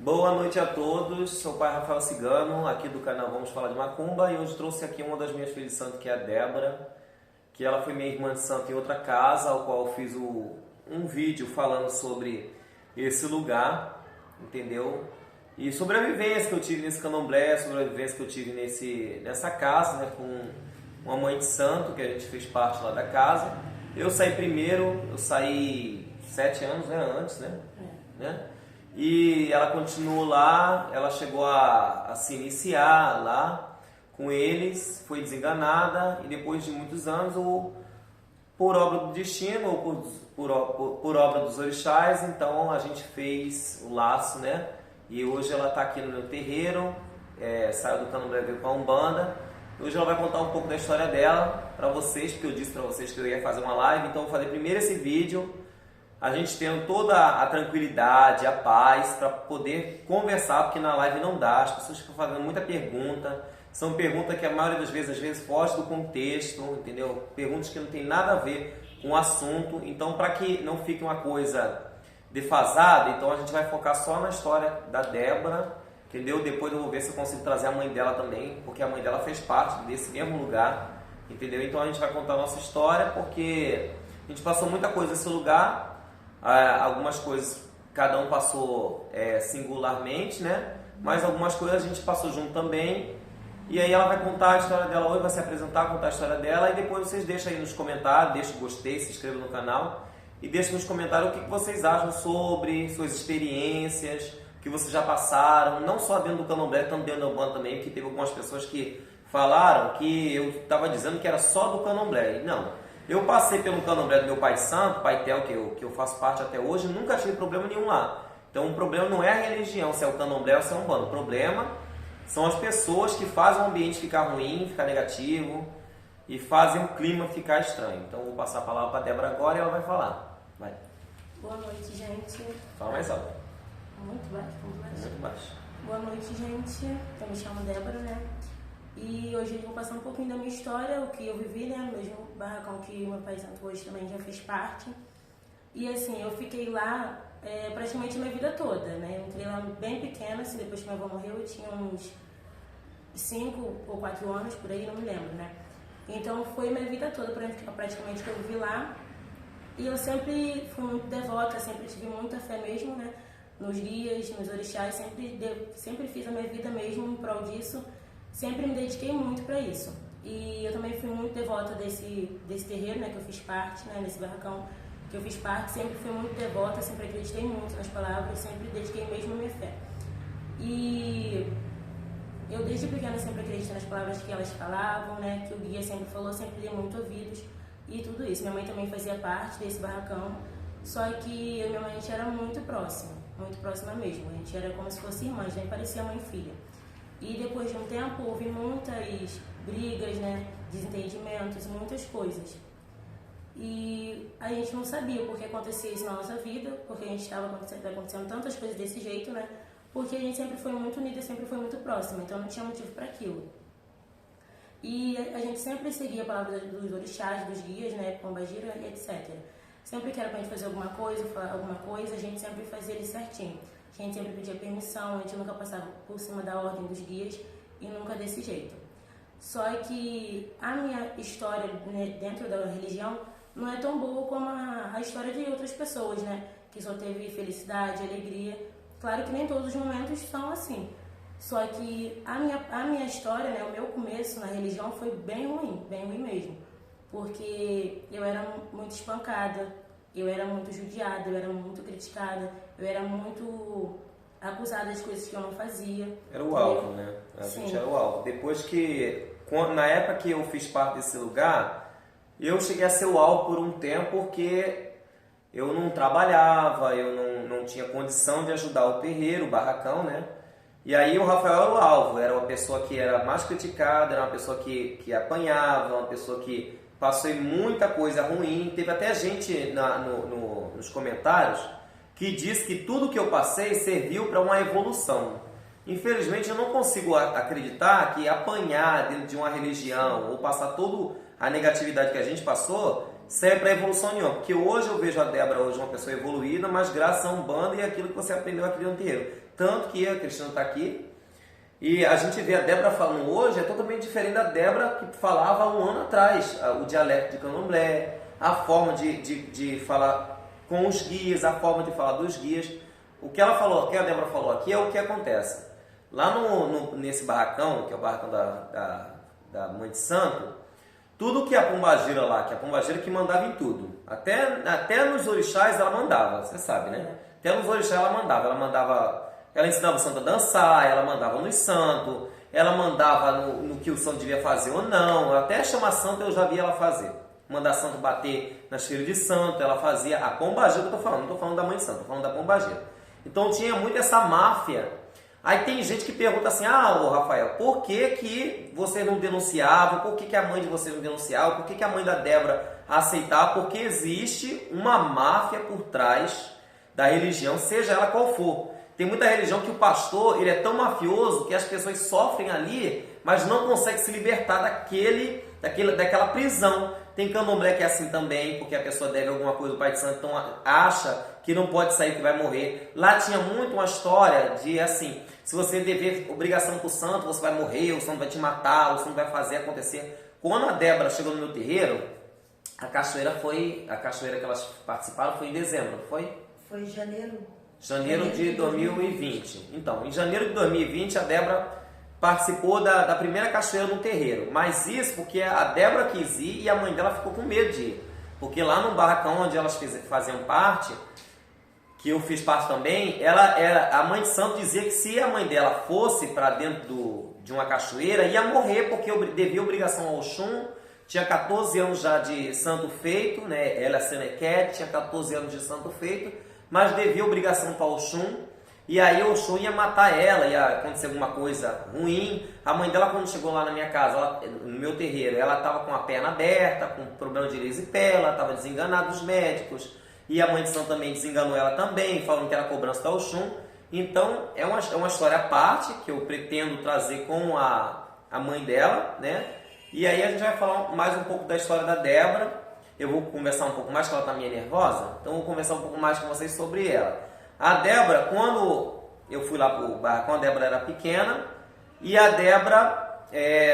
Boa noite a todos, sou o pai Rafael Cigano, aqui do canal Vamos Falar de Macumba, e hoje trouxe aqui uma das minhas filhas de santo, que é a Débora, que ela foi minha irmã de santo em outra casa, ao qual eu fiz um vídeo falando sobre esse lugar, entendeu? E sobre a vivência que eu tive nesse candomblé, sobre a vivência que eu tive nessa casa, né, com uma mãe de santo, que a gente fez parte lá da casa. Eu saí primeiro, eu saí 7 anos, né, antes, né? E ela continuou lá, ela chegou a se iniciar lá com eles, foi desenganada e depois de muitos anos, por obra do destino, ou por obra dos orixás, então a gente fez o laço, né? E hoje ela está aqui no meu terreiro, saiu do candomblé, veio com a Umbanda. Hoje ela vai contar um pouco da história dela para vocês, porque eu disse para vocês que eu ia fazer uma live, então eu vou fazer primeiro esse vídeo, a gente tendo toda a tranquilidade, a paz, para poder conversar, porque na live não dá, as pessoas ficam fazendo muita pergunta, são perguntas que a maioria das vezes, às vezes, foge do contexto, entendeu? Perguntas que não tem nada a ver com o assunto, então para que não fique uma coisa defasada, então a gente vai focar só na história da Débora, entendeu? Depois eu vou ver se eu consigo trazer a mãe dela também, porque a mãe dela fez parte desse mesmo lugar, entendeu? Então a gente vai contar a nossa história, porque a gente passou muita coisa nesse lugar, algumas coisas cada um passou singularmente, né? Mas algumas coisas a gente passou junto também. E aí ela vai contar a história dela hoje, vai se apresentar, contar a história dela, e depois vocês deixam aí nos comentários, deixem o gostei, se inscrevam no canal e deixem nos comentários o que vocês acham sobre suas experiências, que vocês já passaram, não só dentro do candomblé, tanto dentro da Umbanda também, porque teve algumas pessoas que falaram que eu estava dizendo que era só do candomblé. E não. Eu passei pelo candomblé do meu pai santo, pai Tel, que eu faço parte até hoje, nunca tive problema nenhum lá. Então o problema não é a religião, se é o candomblé ou se é um bando. O problema são as pessoas que fazem o ambiente ficar ruim, ficar negativo e fazem o clima ficar estranho. Então eu vou passar a palavra para a Débora agora e ela vai falar. Vai. Boa noite, gente. Fala mais alto. Muito baixo, muito baixo. Muito baixo. Boa noite, gente. Eu me chamo Débora, né? E hoje eu vou passar um pouquinho da minha história, o que eu vivi, né? No mesmo barracão que o meu pai santo hoje também já fez parte. E assim, eu fiquei lá praticamente a minha vida toda, né? Eu entrei lá bem pequena, assim, depois que minha avó morreu eu tinha uns 5 ou 4 anos, por aí, não me lembro, né? Então foi minha vida toda praticamente que eu vivi lá. E eu sempre fui muito devota, sempre tive muita fé mesmo, né? Nos guias, nos orixás, sempre fiz a minha vida mesmo em prol disso. Sempre me dediquei muito para isso. E eu também fui muito devota desse terreiro, né, que eu fiz parte, né, nesse barracão que eu fiz parte. Sempre fui muito devota, sempre acreditei muito nas palavras, sempre dediquei mesmo a minha fé. E eu desde pequena sempre acreditei nas palavras que elas falavam, né, que o guia sempre falou, sempre dei muito ouvidos e tudo isso. Minha mãe também fazia parte desse barracão, só que eu e minha mãe, a gente era muito próxima mesmo. A gente era como se fosse irmãs, nem parecia mãe e filha. E depois de um tempo houve muitas brigas, né, desentendimentos, muitas coisas. E a gente não sabia por que acontecia isso na nossa vida, porque a gente estava acontecendo tantas coisas desse jeito, né, porque a gente sempre foi muito unida, sempre foi muito próxima, então não tinha motivo para aquilo. E a gente sempre seguia a palavra dos orixás, dos guias, né, pombagira e etc. Sempre que era pra gente fazer alguma coisa, falar alguma coisa, a gente sempre fazia ele certinho. A gente sempre pedia permissão, a gente nunca passava por cima da ordem dos guias e nunca desse jeito. Só que a minha história, né, dentro da religião não é tão boa como a história de outras pessoas, né? Que só teve felicidade, alegria. Claro que nem todos os momentos são assim. Só que a minha história, né, o meu começo na religião foi bem ruim mesmo. Porque eu era muito espancada, eu era muito judiada, eu era muito criticada, eu era muito acusada de coisas que eu não fazia. Era o alvo, né? A gente era o alvo. Depois na época que eu fiz parte desse lugar, eu cheguei a ser o alvo por um tempo porque eu não trabalhava, eu não tinha condição de ajudar o terreiro, o barracão, né? E aí o Rafael era o alvo, era uma pessoa que era mais criticada, era uma pessoa que apanhava, uma pessoa que passou muita coisa ruim. Teve até gente nos comentários que diz que tudo que eu passei serviu para uma evolução. Infelizmente eu não consigo acreditar que apanhar dentro de uma religião ou passar toda a negatividade que a gente passou serve para evolução nenhuma. Porque hoje eu vejo a Débora hoje uma pessoa evoluída, mas graças a Umbanda e aquilo que você aprendeu aqui no terreiro. Tanto que a Cristina está aqui e a gente vê a Débora falando hoje é totalmente diferente da Débora que falava há um ano atrás. O dialeto de Candomblé, a forma de falar com os guias, a forma de falar dos guias. O que ela falou, o que a Débora falou aqui é o que acontece. Lá nesse barracão, que é o barracão da Mãe de Santo, tudo que a pombagira lá, que a pombagira que mandava em tudo. Até nos orixás ela mandava, você sabe, né? Até nos orixás ela mandava, ela ensinava o santo a dançar, ela mandava nos santos, ela mandava no que o santo devia fazer ou não. Até chamar santo eu já vi ela fazer. Mandar santo bater nas filhas de santo, ela fazia a pombagira que eu tô falando, não tô falando da Mãe de Santo, tô falando da pombagira. Então tinha muito essa máfia. Aí tem gente que pergunta assim, ô Rafael, por que você não denunciava? Por que a mãe de vocês não denunciava? Por que a mãe da Débora aceitava? Porque existe uma máfia por trás da religião, seja ela qual for. Tem muita religião que o pastor ele é tão mafioso que as pessoas sofrem ali, mas não conseguem se libertar daquela prisão. Tem candomblé que é assim também, porque a pessoa deve alguma coisa do Pai de Santo, então acha que não pode sair, que vai morrer. Lá tinha muito uma história de assim, se você dever obrigação para o santo, você vai morrer, o santo vai te matar, o santo vai fazer acontecer. Quando a Débora chegou no meu terreiro, a cachoeira que elas participaram foi em dezembro, não foi? Foi em janeiro. Janeiro de 2020. Então, em janeiro de 2020, a Débora participou da primeira cachoeira no terreiro. Mas isso porque a Débora quis ir e a mãe dela ficou com medo de ir. Porque lá no barracão onde elas faziam parte, que eu fiz parte também, a mãe de santo dizia que se a mãe dela fosse para dentro de uma cachoeira, ia morrer porque devia obrigação ao Oxum. Tinha 14 anos já de santo feito, né? Ela Senequete tinha 14 anos de santo feito, mas devia obrigação para o Oxum. E aí o Oxum ia matar ela, ia acontecer alguma coisa ruim. A mãe dela, quando chegou lá na minha casa, no meu terreiro, ela estava com a perna aberta, com problema de erisipela, estava desenganada dos médicos. E a mãe de santo também desenganou ela também, falando que era cobrança da Oxum. Então, é uma história à parte, que eu pretendo trazer com a mãe dela, né? E aí a gente vai falar mais um pouco da história da Débora. Eu vou conversar um pouco mais, porque ela está meio nervosa. Então, eu vou conversar um pouco mais com vocês sobre ela. A Débora, quando eu fui lá para o barracão, a Débora era pequena e a Débora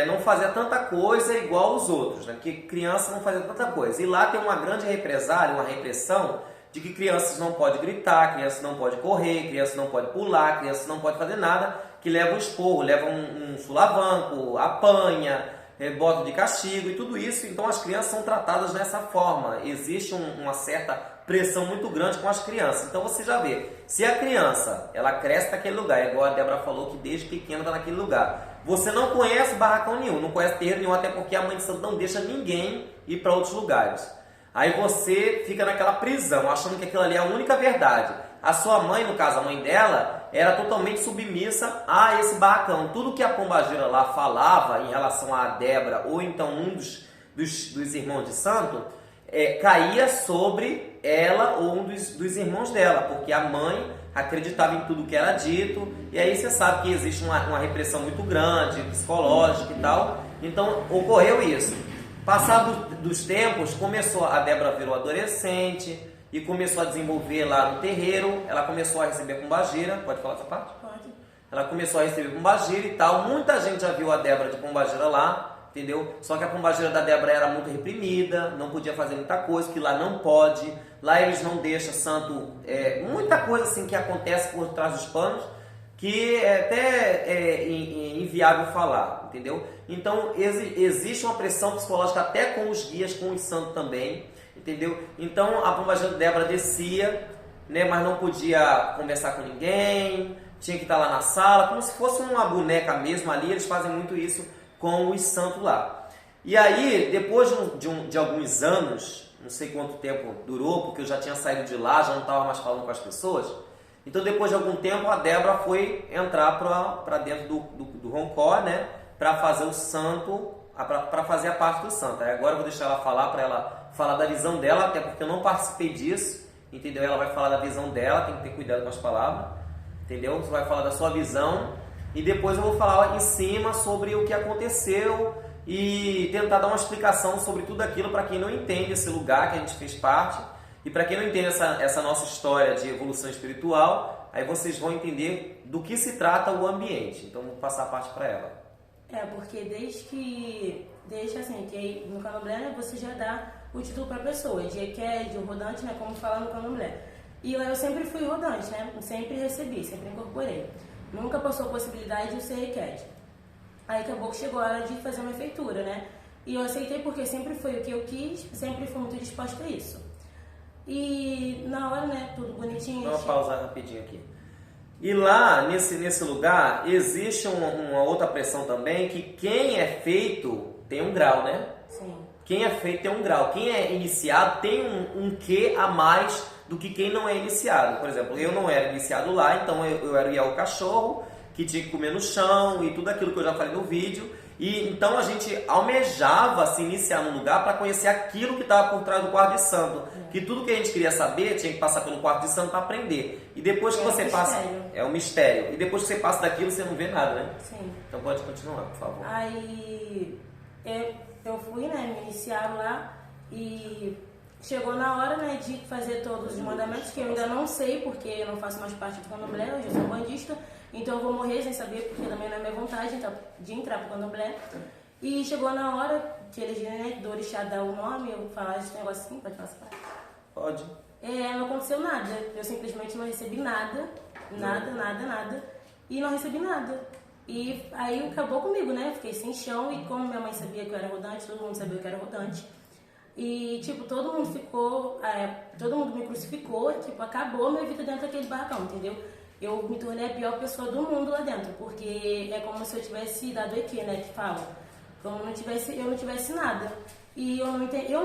não fazia tanta coisa igual os outros, né? Porque criança não fazia tanta coisa. E lá tem uma grande represália, uma repressão de que crianças não podem gritar, crianças não podem correr, crianças não podem pular, crianças não podem fazer nada, que leva um esporro, leva um sulavanco, apanha, bota de castigo e tudo isso. Então as crianças são tratadas dessa forma. Existe uma certa pressão muito grande com as crianças. Então você já vê, se a criança ela cresce naquele lugar, igual a Débora falou que desde pequena está naquele lugar, você não conhece barracão nenhum, não conhece terreiro nenhum, até porque a mãe de santo não deixa ninguém ir para outros lugares. Aí você fica naquela prisão, achando que aquilo ali é a única verdade. A sua mãe, no caso a mãe dela, era totalmente submissa a esse barracão. Tudo que a pombagira lá falava em relação a Débora, ou então um dos irmãos de santo, caía sobre ela ou um dos irmãos dela, porque a mãe acreditava em tudo que era dito, e aí você sabe que existe uma repressão muito grande, psicológica e tal. Então ocorreu isso. Passado dos tempos, a Débora virou adolescente e começou a desenvolver lá no terreiro. Ela começou a receber pombagira. Pode falar essa parte? Pode. Ela começou a receber pombagira e tal. Muita gente já viu a Débora de pombagira lá, entendeu? Só que a pombagira da Débora era muito reprimida, não podia fazer muita coisa, que lá não pode. Lá eles não deixam santo... muita coisa assim que acontece por trás dos panos, que é até inviável falar, entendeu? Então existe uma pressão psicológica até com os guias, com os santos também, entendeu? Então a pombagira da Débora descia, né, mas não podia conversar com ninguém, tinha que estar lá na sala, como se fosse uma boneca mesmo ali. Eles fazem muito isso com os santos lá. E aí, depois de alguns anos, não sei quanto tempo durou, porque eu já tinha saído de lá, já não estava mais falando com as pessoas. Então, depois de algum tempo, a Débora foi entrar para dentro do Roncó, né, para fazer o santo, para fazer a parte do santo. Aí agora eu vou deixar ela falar, para ela falar da visão dela, até porque eu não participei disso, entendeu? Ela vai falar da visão dela, tem que ter cuidado com as palavras, entendeu? Você vai falar da sua visão e depois eu vou falar em cima sobre o que aconteceu e tentar dar uma explicação sobre tudo aquilo para quem não entende esse lugar que a gente fez parte e para quem não entende essa nossa história de evolução espiritual, aí vocês vão entender do que se trata o ambiente. Então vou passar a parte para ela. Porque desde assim, que no Candomblé, né, você já dá o título para a pessoa, de EQED, de rodante, né, como fala no Candomblé. E eu sempre fui rodante, né, sempre recebi, sempre incorporei. Nunca passou a possibilidade de eu ser EQED. Aí acabou que chegou a hora de fazer uma feitura, né, e eu aceitei porque sempre foi o que eu quis, sempre fui muito disposta a isso. E na hora, né, tudo bonitinho. Vamos pausar rapidinho aqui. E lá, nesse lugar, existe uma outra pressão também, que quem é feito tem um grau, né? Sim. Quem é feito tem um grau. Quem é iniciado tem um quê a mais do que quem não é iniciado. Por exemplo, eu não era iniciado lá, então eu era o cachorro, que tinha que comer no chão e tudo aquilo que eu já falei no vídeo. E então a gente almejava se iniciar num lugar para conhecer aquilo que estava por trás do quarto de santo. Que tudo que a gente queria saber tinha que passar pelo quarto de santo para aprender. E depois que você passa... É um mistério. E depois que você passa daquilo, você não vê nada, né? Sim. Então pode continuar, por favor. Aí eu fui, né, me iniciar lá e chegou na hora, né, de fazer todos os mandamentos, que eu ainda não sei, porque eu não faço mais parte do Candomblé, eu já sou bandista. Então eu vou morrer sem saber, porque também não é minha vontade de entrar pro Candomblé. E chegou na hora que eles, né, do orixá dar o nome, eu falar esse negócio assim, pode falar essa parte? Pode. Não aconteceu nada, eu simplesmente não recebi nada, nada, e não recebi nada. E aí acabou comigo, né, fiquei sem chão, e como minha mãe sabia que eu era rodante, todo mundo sabia que eu era rodante. E, tipo, todo mundo me crucificou, tipo, acabou minha vida dentro daquele barracão, entendeu? Eu me tornei a pior pessoa do mundo lá dentro, porque é como se eu tivesse dado EQ, né, que fala. Como eu não tivesse nada. E eu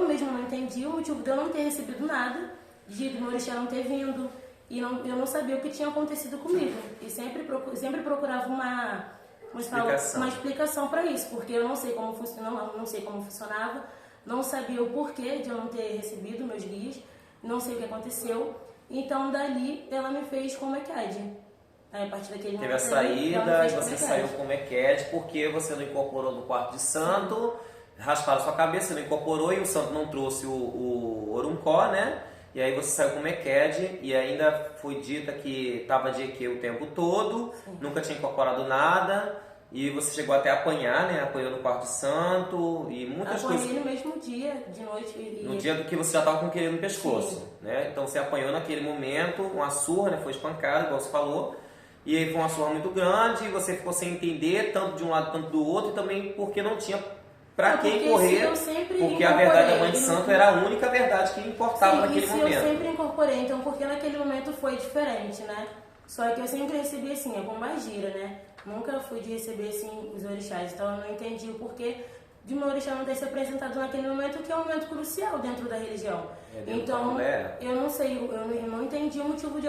mesma não entendi o motivo de eu não ter recebido nada, de meu orixá não ter vindo, e eu não sabia o que tinha acontecido comigo. E sempre procurava uma explicação para isso, porque eu não sei como funcionava, não sabia o porquê de eu não ter recebido meus guias, não sei o que aconteceu. Então, dali, ela me fez como EQED. Aí, a partir daquele momento... Teve a saída e você saiu como EQED porque você não incorporou no quarto de santo, rasparam sua cabeça, você não incorporou e o santo não trouxe o Oruncó, né? E aí você saiu como EQED e ainda foi dita que estava de EQ o tempo todo, nunca tinha incorporado nada. E você chegou até a apanhar, né? Apanhou no quarto de santo e muitas coisas... Apanhei no mesmo dia, de noite. No dia do que você já estava com querendo no pescoço, né? Então você apanhou naquele momento, uma surra, né? Foi espancado, igual você falou. E aí foi uma surra muito grande e você ficou sem entender, tanto de um lado quanto do outro, e também porque não tinha para quem correr, porque a verdade da Mãe de Santo era a única verdade que importava naquele momento. Eu sempre incorporei, então porque naquele momento foi diferente, né? Só que eu sempre recebi assim, a bombagira, né? Nunca fui de receber assim os orixás, então eu não entendi o porquê de meu orixá não ter se apresentado naquele momento, que é um momento crucial dentro da religião. Então, eu não sei, eu não entendi o motivo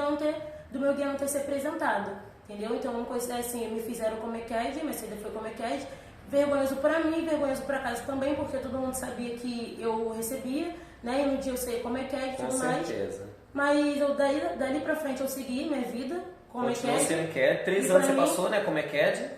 do meu guia não ter se apresentado, entendeu? Então, uma coisa assim, me fizeram como EQED, minha saída foi como EQED, vergonhoso pra mim, vergonhoso pra casa também, porque todo mundo sabia que eu recebia, né? E no dia eu sei como EQED e tudo mais. Com certeza. Mas dali pra frente eu segui minha vida. Continuou sendo EQED, 3 anos você passou, né, como EQED,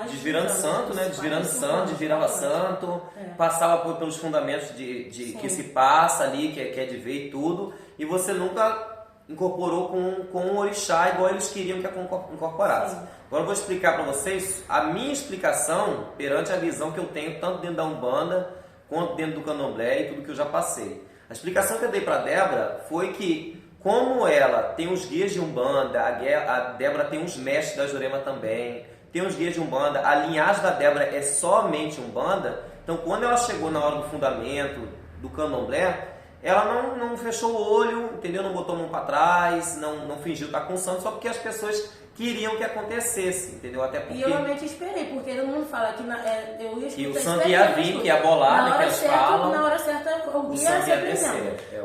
desvirando santo, né, desvirava santo, passava pelos fundamentos que se passa ali, que é de ver e tudo, e você nunca incorporou com o orixá igual eles queriam que incorporasse. Sim. Agora eu vou explicar para vocês a minha explicação perante a visão que eu tenho tanto dentro da Umbanda quanto dentro do Candomblé e tudo que eu já passei. A explicação que eu dei para a Débora foi que como ela tem os guias de Umbanda, a Débora tem os mestres da Jurema também, tem os guias de Umbanda, a linhagem da Débora é somente Umbanda, então quando ela chegou na hora do fundamento do Candomblé, ela não fechou o olho, entendeu? Não botou a mão para trás, não fingiu estar com o santo, só porque as pessoas queriam que acontecesse, entendeu? Até porque... E eu realmente esperei, porque todo mundo fala que eu ia que o santo ia vir, que ia bolar, né, que eles falam. Na hora certa, o guia ia se apresentar.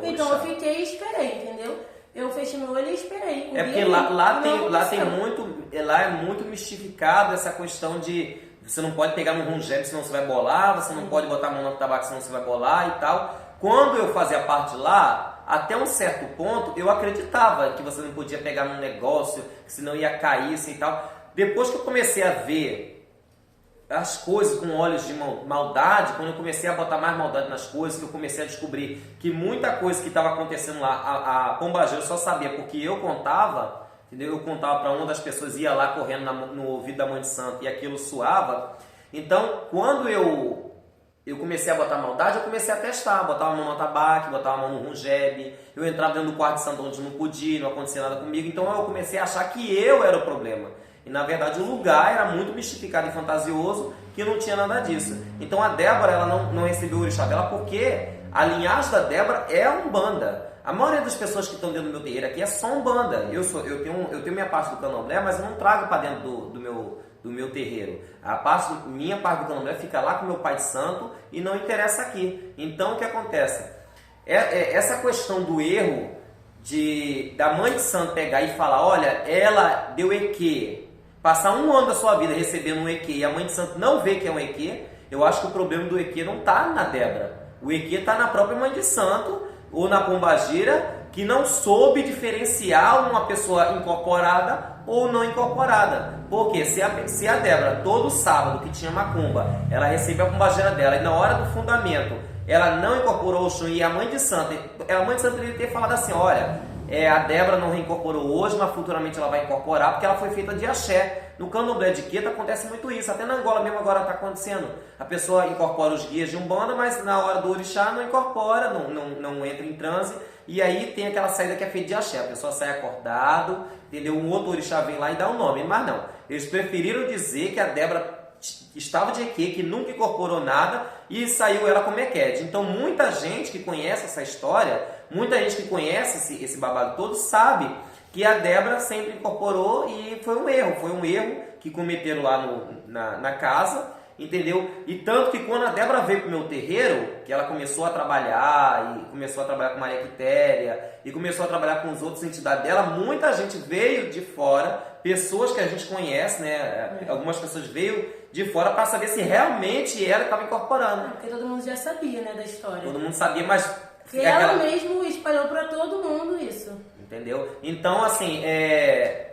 Então eu fiquei e esperei, entendeu? Eu fechei meu olho e esperei. É porque lá é muito mistificado essa questão de você não pode pegar no rungep senão você vai bolar, você não pode botar a mão no tabaco senão você vai bolar e tal. Quando eu fazia parte lá, até um certo ponto, eu acreditava que você não podia pegar num negócio, que senão ia cair assim, e tal. Depois que eu comecei a ver as coisas com olhos de maldade, quando eu comecei a botar mais maldade nas coisas, que eu comecei a descobrir que muita coisa que estava acontecendo lá, a pombagira só sabia porque eu contava, entendeu? Eu contava para uma das pessoas, ia lá correndo no ouvido da mãe de santo e aquilo suava. Então, quando eu comecei a botar maldade, eu comecei a testar, botava a mão no atabaque, botava a mão no rungebe, eu entrava dentro do quarto de santo onde não podia, não acontecia nada comigo, então eu comecei a achar que eu era o problema. E na verdade o lugar era muito mistificado e fantasioso, que não tinha nada disso. Então a Débora, ela não recebeu o orixá dela porque a linhagem da Débora é a Umbanda. A maioria das pessoas que estão dentro do meu terreiro aqui é só Umbanda. Eu tenho minha parte do candomblé, mas eu não trago para dentro do meu terreiro. Minha parte do candomblé fica lá com o meu pai de santo e não interessa aqui. Então o que acontece? Essa questão do erro da mãe de santo pegar e falar, olha, ela deu EQ, passar um ano da sua vida recebendo um EQ e a mãe de santo não vê que é um EQ, eu acho que o problema do EQ não está na Débora. O EQ está na própria mãe de santo ou na pombagira, que não soube diferenciar uma pessoa incorporada ou não incorporada. Porque se a Débora, todo sábado que tinha macumba, ela recebia a pombagira dela e na hora do fundamento ela não incorporou o Oxum, e a mãe de santo deveria ter falado assim, olha, a Débora não reincorporou hoje, mas futuramente ela vai incorporar, porque ela foi feita de axé. No candomblé de Queta acontece muito isso, até na Angola mesmo agora está acontecendo. A pessoa incorpora os guias de Umbanda, mas na hora do orixá não incorpora, não entra em transe, e aí tem aquela saída que é feita de axé. A pessoa sai acordado, entendeu? Um outro orixá vem lá e dá um nome, mas não. Eles preferiram dizer que a Débora estava de EQ, que nunca incorporou nada, e saiu ela como Eked. Então muita gente que conhece essa história, muita gente que conhece esse babado todo, sabe que a Débora sempre incorporou e foi um erro que cometeram lá na casa, entendeu? E tanto que quando a Débora veio para o meu terreiro, que ela começou a trabalhar, e começou a trabalhar com Maria Quitéria, e começou a trabalhar com as outras entidades dela, muita gente veio de fora, pessoas que a gente conhece, né? Algumas pessoas veio de fora para saber se realmente ela estava incorporando. Porque todo mundo já sabia, né, da história. Todo mundo sabia, mas... Porque ela mesmo espalhou para todo mundo isso. Entendeu? Então, assim,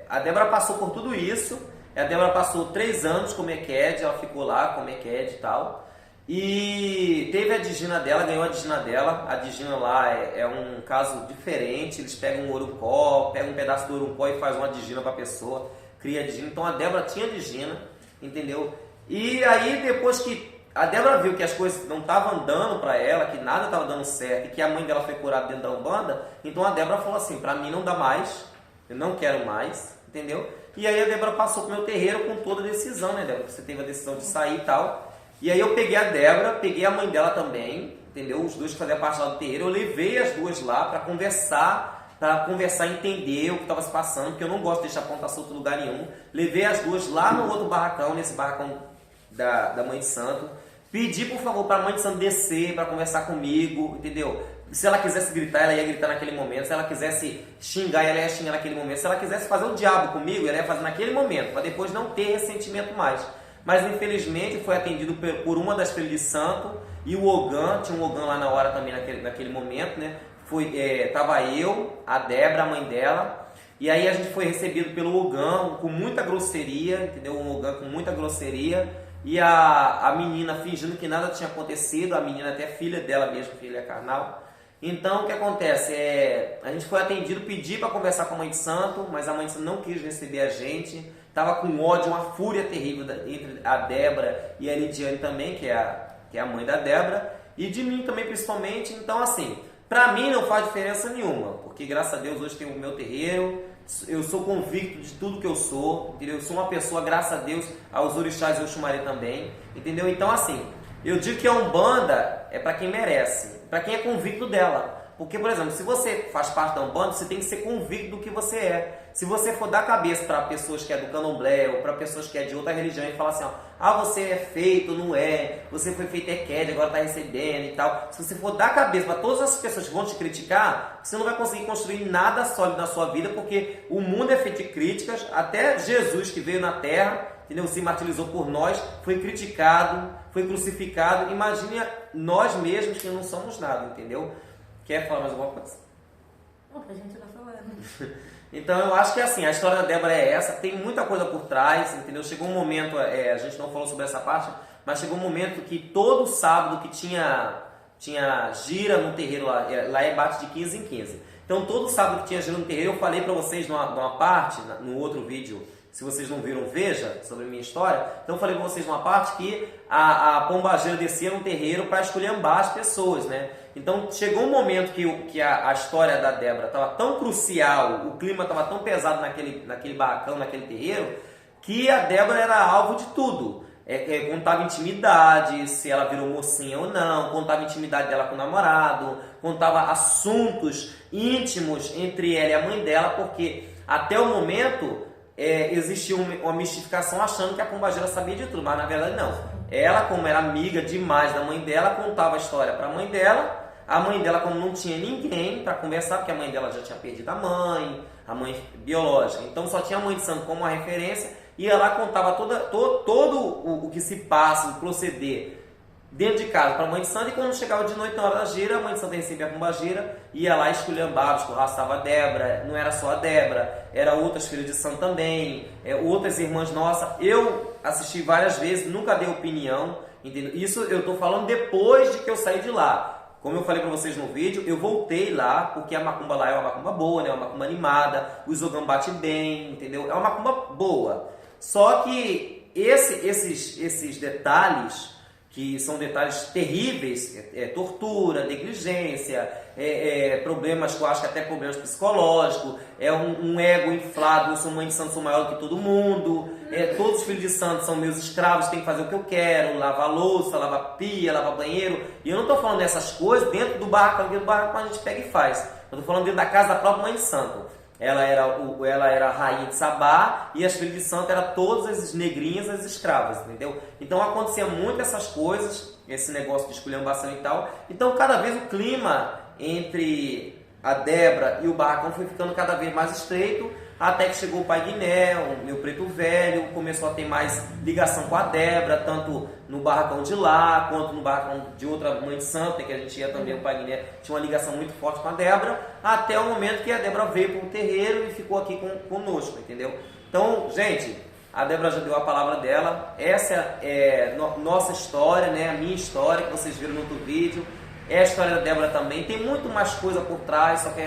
a Débora passou por tudo isso. A Débora passou 3 anos como Eked, ela ficou lá como Eked e tal. E teve a Digina dela, ganhou a Digina dela. A Digina lá é um caso diferente. Eles pegam um orucó, pegam um pedaço do orucó e faz uma Digina para a pessoa, cria a Digina. Então a Débora tinha Digina, entendeu? E aí depois que a Débora viu que as coisas não estavam andando para ela, que nada estava dando certo e que a mãe dela foi curada dentro da Umbanda, então a Débora falou assim, para mim não dá mais, eu não quero mais, entendeu? E aí a Débora passou pro meu terreiro com toda a decisão, né, Débora? Você teve a decisão de sair e tal. E aí eu peguei a Débora, peguei a mãe dela também, entendeu? Os dois que faziam parte lá do terreiro, eu levei as duas lá para conversar, entender o que estava se passando, porque eu não gosto de deixar a ponta solta em lugar nenhum. Levei as duas lá no outro barracão, nesse barracão da Mãe de Santo. Pedi, por favor, para a Mãe de Santo descer para conversar comigo, entendeu? Se ela quisesse gritar, ela ia gritar naquele momento. Se ela quisesse xingar, ela ia xingar naquele momento. Se ela quisesse fazer o diabo comigo, ela ia fazer naquele momento, para depois não ter ressentimento mais. Mas, infelizmente, foi atendido por uma das filhas de santo e o Ogã, tinha um Ogã lá na hora também, naquele momento, né? Tava eu, a Débora, a mãe dela, e aí a gente foi recebido pelo Ogã com muita grosseria, entendeu? Um Ogã com muita grosseria. E a menina fingindo que nada tinha acontecido, a menina até filha dela mesmo, filha carnal. Então o que acontece? A gente foi atendido, pedi para conversar com a mãe de santo, mas a mãe de santo não quis receber a gente. Estava com ódio, uma fúria terrível entre a Débora e a Lidiane também, que é a mãe da Débora, e de mim também principalmente. Então assim, para mim não faz diferença nenhuma, porque graças a Deus hoje tenho o meu terreiro. Eu sou convicto de tudo que eu sou, entendeu? Eu sou uma pessoa, graças a Deus, aos orixás e Oxumaré também, entendeu? Então, assim, eu digo que a Umbanda é para quem merece, para quem é convicto dela. Porque, por exemplo, se você faz parte da Umbanda, você tem que ser convicto do que você é. Se você for dar cabeça para pessoas que é do candomblé ou para pessoas que é de outra religião e falar assim, ó, você é feito, não é, você foi feito Eked, agora está recebendo e tal. Se você for dar cabeça para todas as pessoas que vão te criticar, você não vai conseguir construir nada sólido na sua vida, porque o mundo é feito de críticas. Até Jesus, que veio na Terra, entendeu? Se martirizou por nós, foi criticado, foi crucificado. Imagine nós mesmos que não somos nada, entendeu? Quer falar mais alguma coisa? A gente tá falando. Então eu acho que assim, a história da Débora é essa, tem muita coisa por trás, entendeu? Chegou um momento, a gente não falou sobre essa parte, mas chegou um momento que todo sábado que tinha gira no terreiro lá é bate de 15 em 15. Então todo sábado que tinha gira no terreiro, eu falei pra vocês numa parte, no outro vídeo, se vocês não viram, veja, sobre a minha história. Então eu falei pra vocês numa parte que a pombageira descia no terreiro para esculhambar as pessoas, né? Então chegou um momento que a história da Débora estava tão crucial, o clima estava tão pesado naquele barracão, naquele terreiro, que a Débora era alvo de tudo. Contava intimidade, se ela virou mocinha ou não, contava intimidade dela com o namorado, contava assuntos íntimos entre ela e a mãe dela, porque até o momento existia uma mistificação achando que a pombageira sabia de tudo, mas na verdade não. Ela, como era amiga demais da mãe dela, contava a história para a mãe dela, como não tinha ninguém para conversar, porque a mãe dela já tinha perdido a mãe biológica, então só tinha a mãe de santo como uma referência, e ela contava todo o que se passa, o proceder dentro de casa para a mãe de santo, e quando chegava de noite na hora da gira, a mãe de santo recebia a pombageira, ia lá esculhambava, escorraçava a Débora, não era só a Débora, era outras filhas de santo também, outras irmãs nossas. Eu assisti várias vezes, nunca dei opinião, entendeu? Isso eu estou falando depois de que eu saí de lá. Como eu falei para vocês no vídeo, eu voltei lá, porque a macumba lá é uma macumba boa, né? Uma macumba animada, o Zogam bate bem, entendeu? É uma macumba boa. Só que esses detalhes, que são detalhes terríveis, tortura, negligência, problemas que eu acho que até problemas psicológicos, um ego inflado, eu sou mãe de santo, sou maior do que todo mundo, todos os filhos de santo são meus escravos, tem que fazer o que eu quero, lavar louça, lavar pia, lavar banheiro, e eu não estou falando dessas coisas dentro do barracão a gente pega e faz, eu estou falando dentro da casa da própria mãe de santo. Ela era a rainha de Sabá e as filhas de santo eram todas as negrinhas, as escravas, entendeu? Então acontecia muito essas coisas, esse negócio de esculhambação e tal. Então cada vez o clima entre a Débora e o barracão foi ficando cada vez mais estreito, até que chegou o pai Guiné, o meu preto velho, começou a ter mais ligação com a Débora, tanto no barracão de lá, quanto no barracão de outra mãe de santa, que a gente ia também, o pai Guiné tinha uma ligação muito forte com a Débora, até o momento que a Débora veio para o terreiro e ficou aqui conosco, entendeu? Então, gente, a Débora já deu a palavra dela, essa é nossa história, né? A minha história, que vocês viram no outro vídeo, é a história da Débora também, tem muito mais coisa por trás, só que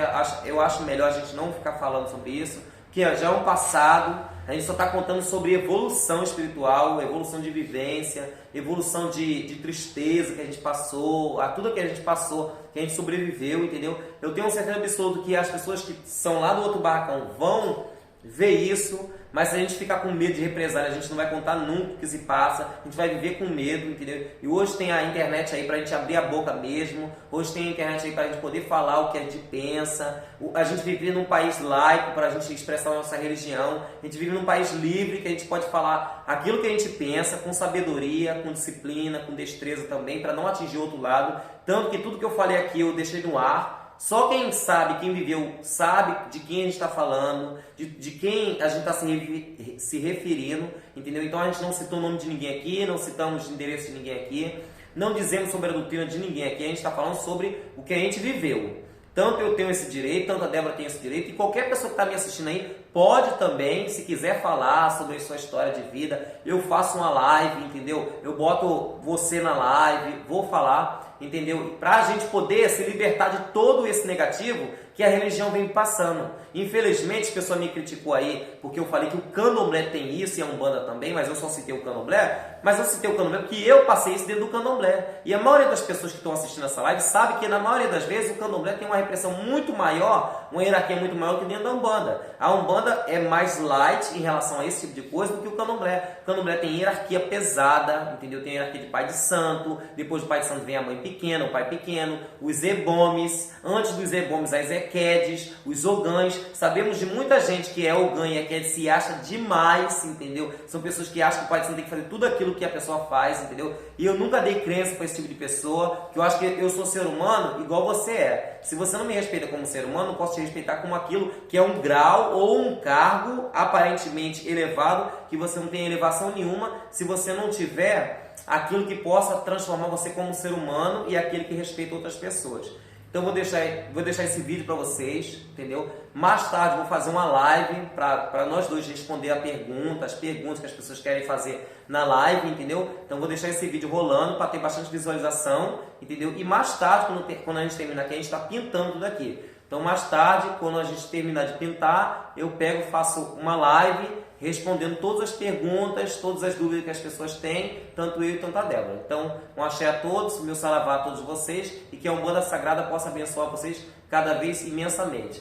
eu acho melhor a gente não ficar falando sobre isso, que já é um passado, a gente só está contando sobre evolução espiritual, evolução de vivência, evolução de tristeza que a gente passou, a tudo que a gente passou, que a gente sobreviveu, entendeu? Eu tenho um certeza absoluto que as pessoas que são lá do outro barracão vão ver isso, mas se a gente ficar com medo de represália, a gente não vai contar nunca o que se passa, a gente vai viver com medo, entendeu? E hoje tem a internet aí pra gente abrir a boca mesmo, hoje tem a internet aí pra gente poder falar o que a gente pensa, a gente vive num país laico pra gente expressar a nossa religião, a gente vive num país livre que a gente pode falar aquilo que a gente pensa, com sabedoria, com disciplina, com destreza também, pra não atingir o outro lado, tanto que tudo que eu falei aqui eu deixei no ar. Só quem sabe, quem viveu, sabe de quem a gente está falando, de quem a gente está se referindo, entendeu? Então a gente não citou o nome de ninguém aqui, não citamos o endereço de ninguém aqui, não dizemos sobre a doutrina de ninguém aqui, a gente está falando sobre o que a gente viveu. Tanto eu tenho esse direito, tanto a Débora tem esse direito, e qualquer pessoa que está me assistindo aí pode também, se quiser falar sobre a sua história de vida, eu faço uma live, entendeu? Eu boto você na live, vou falar, entendeu? Para a gente poder se libertar de todo esse negativo que a religião vem passando. Infelizmente, a pessoa me criticou aí, porque eu falei que o candomblé tem isso e a Umbanda também, mas eu só citei o candomblé, mas eu citei o candomblé porque eu passei isso dentro do candomblé. E a maioria das pessoas que estão assistindo essa live sabe que na maioria das vezes o candomblé tem uma repressão muito maior, uma hierarquia muito maior que dentro da Umbanda. A Umbanda é mais light em relação a esse tipo de coisa do que o candomblé. O candomblé tem hierarquia pesada, entendeu? Tem hierarquia de pai de santo, depois do pai de santo vem a mãe pequena, o pai pequeno, os ebomes, antes dos ebomes as equedes, os ogãs. Sabemos de muita gente que é ogã e equede se acha demais, entendeu? São pessoas que acham que o pai de santo tem que fazer tudo aquilo que a pessoa faz, entendeu? E eu nunca dei crença para esse tipo de pessoa, que eu acho que eu sou ser humano igual você é. Se você não me respeita como ser humano, eu posso te respeitar como aquilo que é um grau ou um cargo aparentemente elevado, que você não tem elevação nenhuma, se você não tiver aquilo que possa transformar você como ser humano e aquele que respeita outras pessoas. Então vou deixar esse vídeo para vocês, entendeu? Mais tarde vou fazer uma live para nós dois responder as perguntas que as pessoas querem fazer na live, entendeu? Então vou deixar esse vídeo rolando para ter bastante visualização, entendeu? E mais tarde, quando a gente terminar aqui, a gente está pintando tudo aqui. Então mais tarde, quando a gente terminar de pintar, eu faço uma live respondendo todas as perguntas, todas as dúvidas que as pessoas têm, tanto eu e tanto a Débora. Então, um axé a todos, meu saravá a todos vocês, e que a Umbanda Sagrada possa abençoar vocês cada vez imensamente.